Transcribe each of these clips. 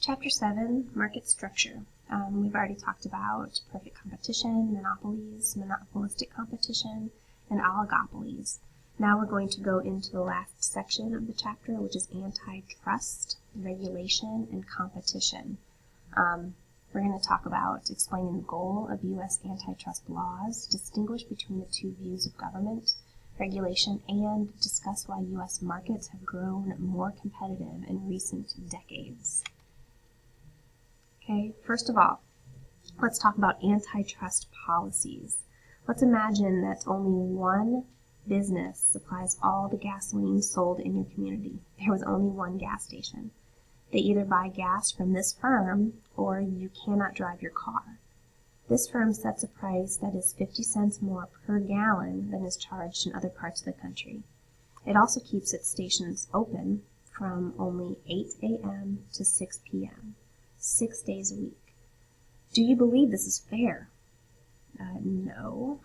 Chapter 7, Market Structure. We've already talked about perfect competition, monopolies, monopolistic competition, and oligopolies. Now we're going to go into the last section of the chapter, which is antitrust, regulation, and competition. We're going to talk about explaining the goal of U.S. antitrust laws, distinguish between the two views of government, regulation, and discuss why U.S. markets have grown more competitive in recent decades. Okay, first of all, let's talk about antitrust policies. Let's imagine that only one business supplies all the gasoline sold in your community. There was only one gas station. They either buy gas from this firm or you cannot drive your car. This firm sets a price that is 50 cents more per gallon than is charged in other parts of the country. It also keeps its stations open from only 8 a.m. to 6 p.m., 6 days a week. Do you believe this is fair? No.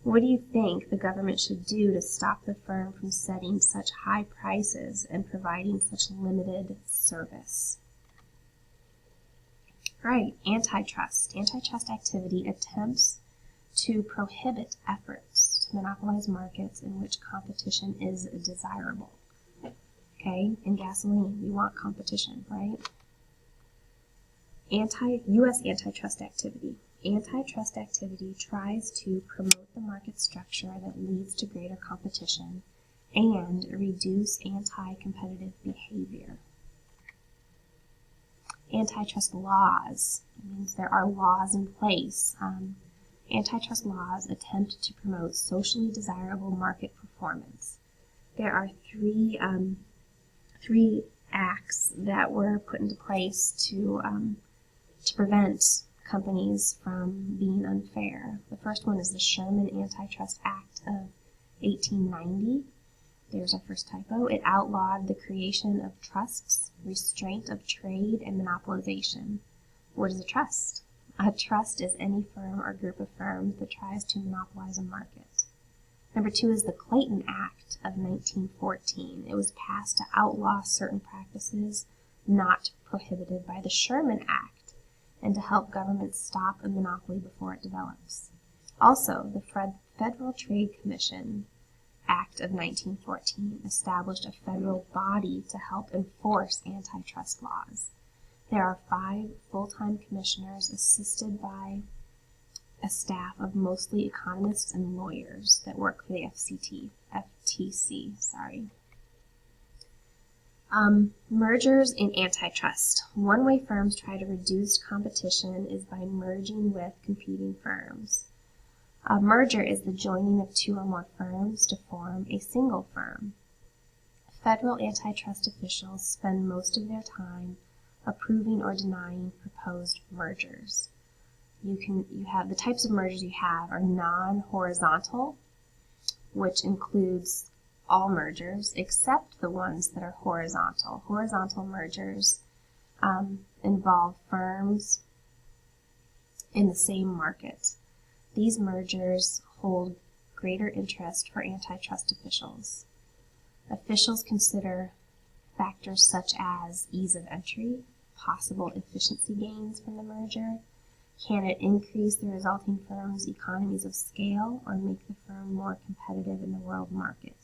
What do you think the government should do to stop the firm from setting such high prices and providing such limited service? Right, antitrust. Antitrust activity attempts to prohibit efforts to monopolize markets in which competition is desirable. Okay, in gasoline, we want competition, right? U.S. antitrust activity. Antitrust activity tries to promote the market structure that leads to greater competition and reduce anti-competitive behavior. Antitrust laws. It means there are laws in place. Antitrust laws attempt to promote socially desirable market performance. There are three acts that were put into place to prevent companies from being unfair. The first one is the Sherman Antitrust Act of 1890. There's our first typo. It outlawed the creation of trusts, restraint of trade, and monopolization. What is a trust? A trust is any firm or group of firms that tries to monopolize a market. Number 2 is the Clayton Act of 1914. It was passed to outlaw certain practices not prohibited by the Sherman Act, and to help governments stop a monopoly before it develops. Also, the Federal Trade Commission Act of 1914 established a federal body to help enforce antitrust laws. There are 5 full-time commissioners assisted by a staff of mostly economists and lawyers that work for the FTC. Mergers in antitrust. One way firms try to reduce competition is by merging with competing firms. A merger is the joining of 2 or more firms to form a single firm. Federal antitrust officials spend most of their time approving or denying proposed mergers. You have the types of mergers you have are non-horizontal, which includes all mergers except the ones that are horizontal. Horizontal mergers involve firms in the same market. These mergers hold greater interest for antitrust officials. Officials consider factors such as ease of entry, possible efficiency gains from the merger, can it increase the resulting firm's economies of scale or make the firm more competitive in the world market.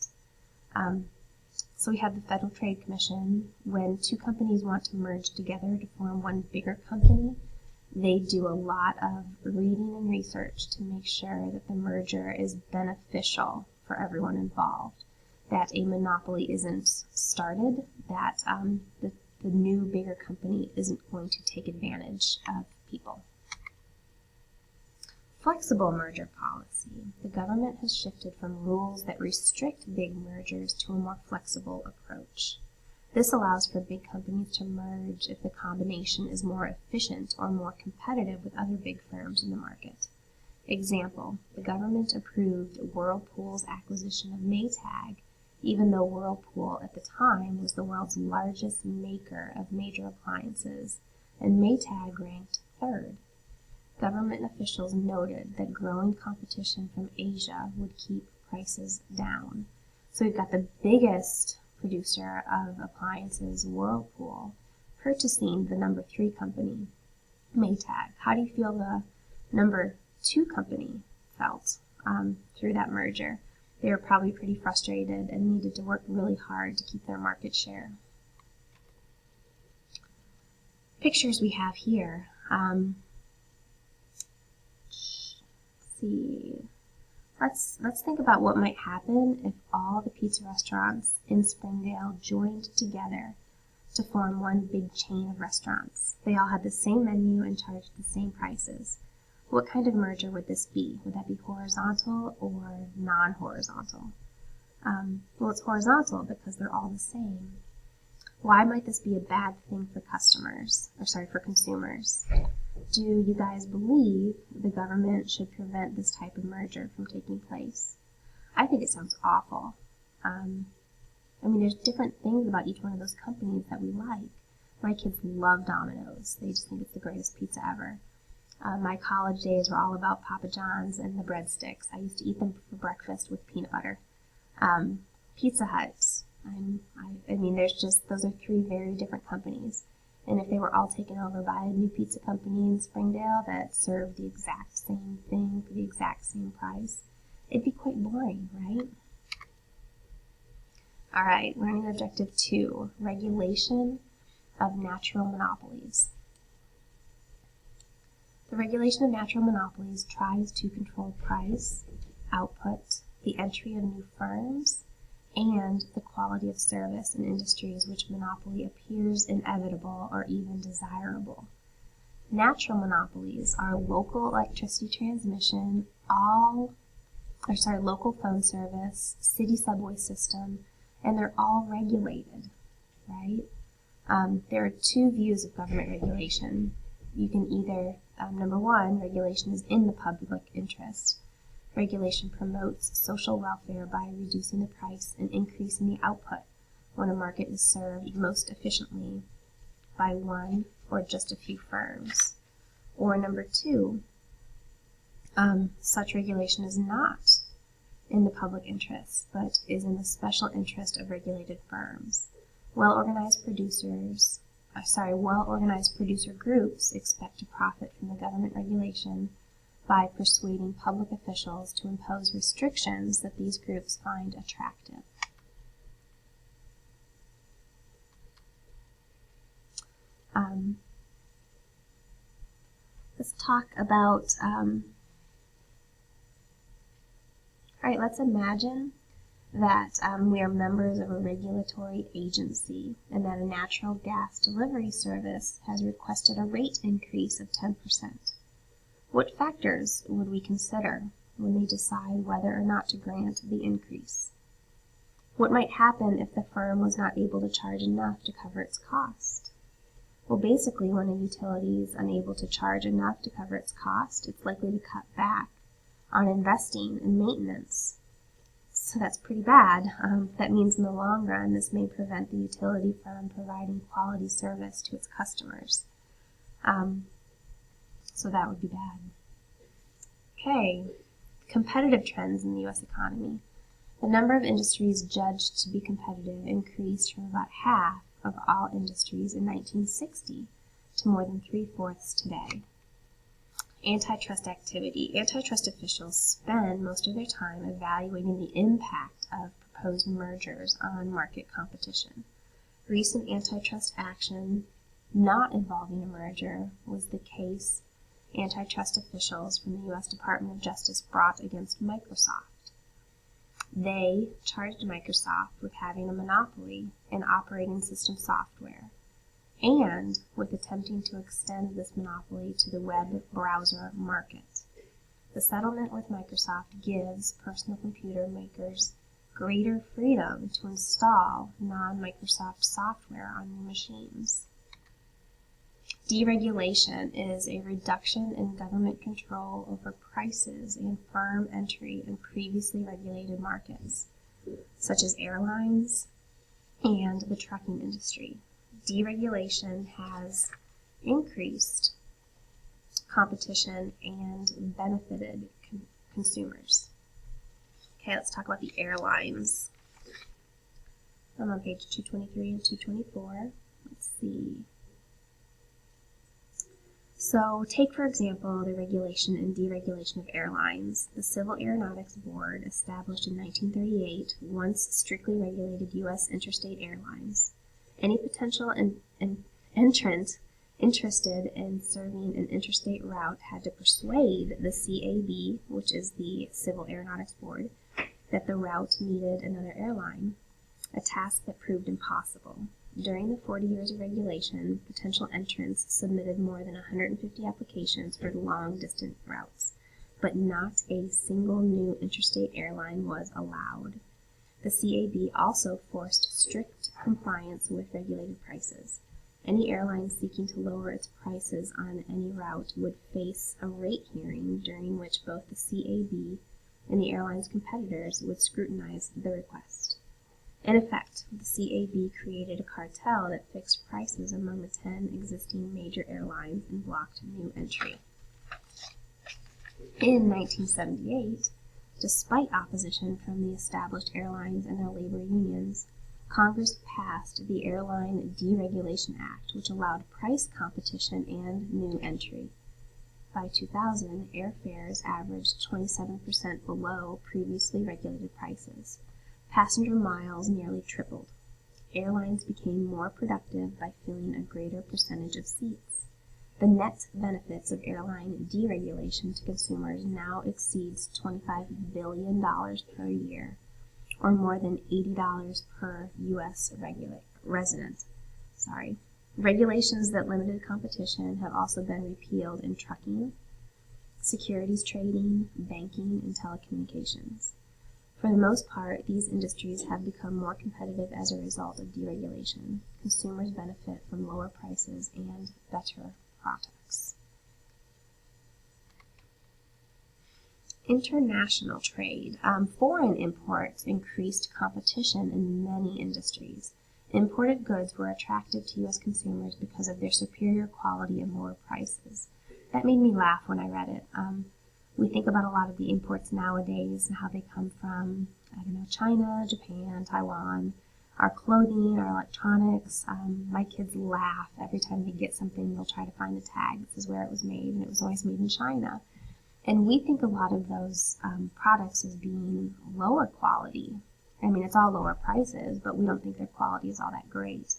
So we have the Federal Trade Commission. When 2 companies want to merge together to form one bigger company, they do a lot of reading and research to make sure that the merger is beneficial for everyone involved, that a monopoly isn't started, that the new bigger company isn't going to take advantage of people. Flexible merger policy. The government has shifted from rules that restrict big mergers to a more flexible approach. This allows for big companies to merge if the combination is more efficient or more competitive with other big firms in the market. Example, the government approved Whirlpool's acquisition of Maytag, even though Whirlpool at the time was the world's largest maker of major appliances, and Maytag ranked 3rd. Government officials noted that growing competition from Asia would keep prices down. So we've got the biggest producer of appliances, Whirlpool, purchasing the number 3 company, Maytag. How do you feel the number 2 company felt through that merger? They were probably pretty frustrated and needed to work really hard to keep their market share. Pictures we have here. Let's think about what might happen if all the pizza restaurants in Springdale joined together to form one big chain of restaurants. They all had the same menu and charged the same prices. What kind of merger would this be? Would that be horizontal or non-horizontal? Well, it's horizontal because they're all the same. Why might this be a bad thing for for consumers? Do you guys believe the government should prevent this type of merger from taking place? I think it sounds awful. There's different things about each one of those companies that we like. My kids love Domino's. They just think it's the greatest pizza ever. My college days were all about Papa John's and the breadsticks. I used to eat them for breakfast with peanut butter. Pizza Hut. Those are 3 very different companies. And if they were all taken over by a new pizza company in Springdale that served the exact same thing for the exact same price, it'd be quite boring, right? All right, learning objective 2, regulation of natural monopolies. The regulation of natural monopolies tries to control price, output, the entry of new firms, and the quality of service in industries which monopoly appears inevitable or even desirable. Natural monopolies are local electricity transmission, local phone service, city subway system, and they're all regulated, right? There are 2 views of government regulation. You can either, number 1, regulation is in the public interest. Regulation promotes social welfare by reducing the price and increasing the output when a market is served most efficiently by one or just a few firms. Or number 2, such regulation is not in the public interest, but is in the special interest of regulated firms. Well-organized producer groups expect to profit from the government regulation by persuading public officials to impose restrictions that these groups find attractive. Let's talk about, let's imagine that we are members of a regulatory agency and that a natural gas delivery service has requested a rate increase of 10%. What factors would we consider when we decide whether or not to grant the increase? What might happen if the firm was not able to charge enough to cover its cost? Well, basically, when a utility is unable to charge enough to cover its cost, it's likely to cut back on investing in maintenance. So that's pretty bad. That means in the long run, this may prevent the utility from providing quality service to its customers. So that would be bad. Okay, competitive trends in the U.S. economy. The number of industries judged to be competitive increased from about half of all industries in 1960 to more than 3/4 today. Antitrust activity. Antitrust officials spend most of their time evaluating the impact of proposed mergers on market competition. Recent antitrust action not involving a merger was the case antitrust officials from the U.S. Department of Justice brought against Microsoft. They charged Microsoft with having a monopoly in operating system software and with attempting to extend this monopoly to the web browser market. The settlement with Microsoft gives personal computer makers greater freedom to install non-Microsoft software on new machines. Deregulation is a reduction in government control over prices and firm entry in previously regulated markets, such as airlines and the trucking industry. Deregulation has increased competition and benefited consumers. Okay, let's talk about the airlines. I'm on page 223 and 224. Let's see. So take, for example, the regulation and deregulation of airlines. The Civil Aeronautics Board, established in 1938, once strictly regulated U.S. interstate airlines. Any potential entrant interested in serving an interstate route had to persuade the CAB, which is the Civil Aeronautics Board, that the route needed another airline, a task that proved impossible. During the 40 years of regulation, potential entrants submitted more than 150 applications for long-distance routes, but not a single new interstate airline was allowed. The CAB also forced strict compliance with regulated prices. Any airline seeking to lower its prices on any route would face a rate hearing during which both the CAB and the airline's competitors would scrutinize the request. In effect, the CAB created a cartel that fixed prices among the 10 existing major airlines and blocked new entry. In 1978, despite opposition from the established airlines and their labor unions, Congress passed the Airline Deregulation Act, which allowed price competition and new entry. By 2000, airfares averaged 27% below previously regulated prices. Passenger miles nearly tripled. Airlines became more productive by filling a greater percentage of seats. The net benefits of airline deregulation to consumers now exceeds $25 billion per year, or more than $80 per U.S. resident. Regulations that limited competition have also been repealed in trucking, securities trading, banking, and telecommunications. For the most part, these industries have become more competitive as a result of deregulation. Consumers benefit from lower prices and better products. International trade. Foreign imports increased competition in many industries. Imported goods were attractive to U.S. consumers because of their superior quality and lower prices. That made me laugh when I read it. We think about a lot of the imports nowadays and how they come from, China, Japan, Taiwan. Our clothing, our electronics. My kids laugh every time they get something. They'll try to find the tag that says where it was made, and it was always made in China. And we think a lot of those products as being lower quality. It's all lower prices, but we don't think their quality is all that great.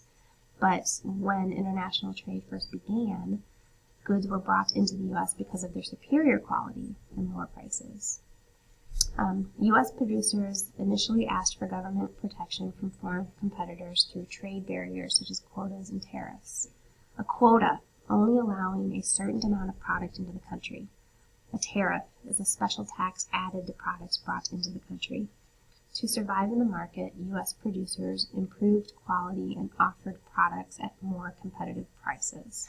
But when international trade first began, goods were brought into the U.S. because of their superior quality and lower prices. U.S. producers initially asked for government protection from foreign competitors through trade barriers such as quotas and tariffs. A quota, only allowing a certain amount of product into the country. A tariff is a special tax added to products brought into the country. To survive in the market, U.S. producers improved quality and offered products at more competitive prices.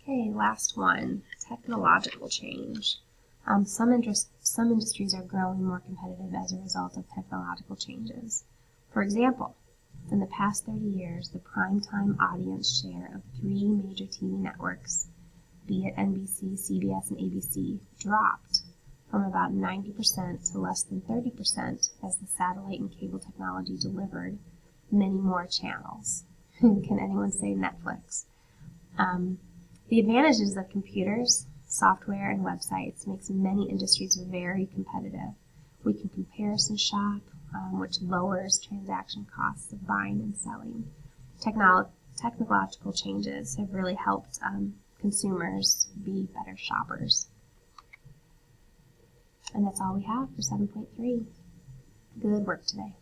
Okay, last one, technological change. Some industries are growing more competitive as a result of technological changes. For example, in the past 30 years, the primetime audience share of 3 major TV networks, be it NBC, CBS, and ABC, dropped from about 90% to less than 30% as the satellite and cable technology delivered many more channels. Can anyone say Netflix? The advantages of computers, software, and websites makes many industries very competitive. We can comparison shop, which lowers transaction costs of buying and selling. Technological changes have really helped consumers be better shoppers. And that's all we have for 7.3. Good work today.